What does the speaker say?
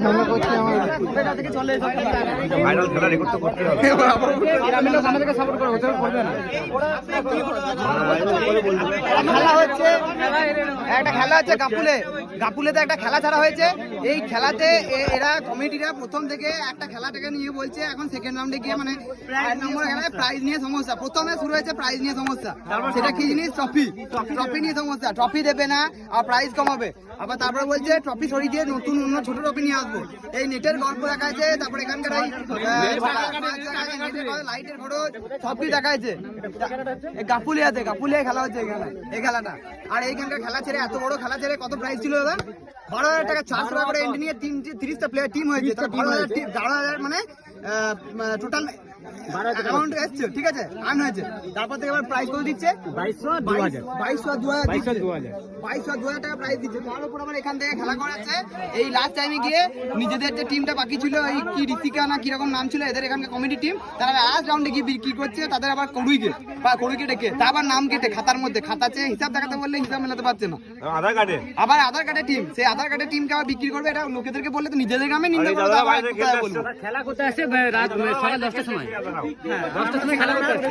ঝামেলা করছে আমার ভাইরাল খেলা রেকর্ড তো করতে হবে। আমাদেরকে সাপোর্ট করো, ওদের করবে না। খেলা হচ্ছে, একটা খেলা হচ্ছে গাপুলেতে একটা খেলা ছাড়া হয়েছে। এই খেলাতে এরা কমিটিরা প্রথম থেকে একটা খেলাটাকে নিয়ে বলছে এখন সেকেন্ড রাউন্ডে গিয়ে মানে নম্বর খেলায় প্রাইজ নিয়ে সমস্যা। প্রথমে শুরু হয়েছে প্রাইজ নিয়ে সমস্যা, সেটা কি জিনিস? ট্রফি নিয়ে সমস্যা, ট্রফি দেবে না আর প্রাইজ কমাবে। আবার তারপরে বলছে ট্রফি সরিয়ে দিয়ে নতুন অন্য ছোট ট্রফি নিয়ে আসবো। এই নেটের গল্প দেখাচ্ছে, তারপরে এখানকার লাইটের খরচ সবই দেখাচ্ছে। গাপুলিয়ায় খেলা হচ্ছে এই খেলাটা। আর এইখানকার খেলা ছেড়ে, এত বড় খেলা ছেড়ে কত প্রাইজ ছিল দাদা? 12,000 টাকা, 400 টাকা করে এন্ট্রি নিয়ে 30টা প্লেয়ার টিম হয়েছে। 12,000 মানে টোটাল অ্যামাউন্ট এসছে, ঠিক আছে, আর্ন হয়েছে। তারপর থেকে আবার প্রাইজ কত দিচ্ছে? 22,000 টাকা প্রাইজ দিচ্ছে। তার উপর আবার এখান থেকে খেলা করাচ্ছে। এই লাস্ট টাইমে গিয়ে নিজেদের যে টিমটা বাকি ছিল, এই কি ঋতিকা না কিরকম নাম ছিল এদের এখানকার কমিটি টিম, তারা লাস্ট রাউন্ডে গিয়ে বিক্রি করছে তাদের আবার কড়ুইকে ডেকে, তা আবার নাম কেটে খাতার মধ্যে, খাতা চেয়ে হিসাব দেখাতে বললে হিসাব মেলাতে পারছে না। আবার আধার কার্ডের টিম, সেই আধার কার্ডের টিমকে আবার বিক্রি করবে। এটা লোকেদেরকে বললে তো নিজেদের গ্রামে নিন্দা করে। খেলা করতে আসছে রাত সকাল 10টার সময়, 10টার সময় খেলা করতে আসছে।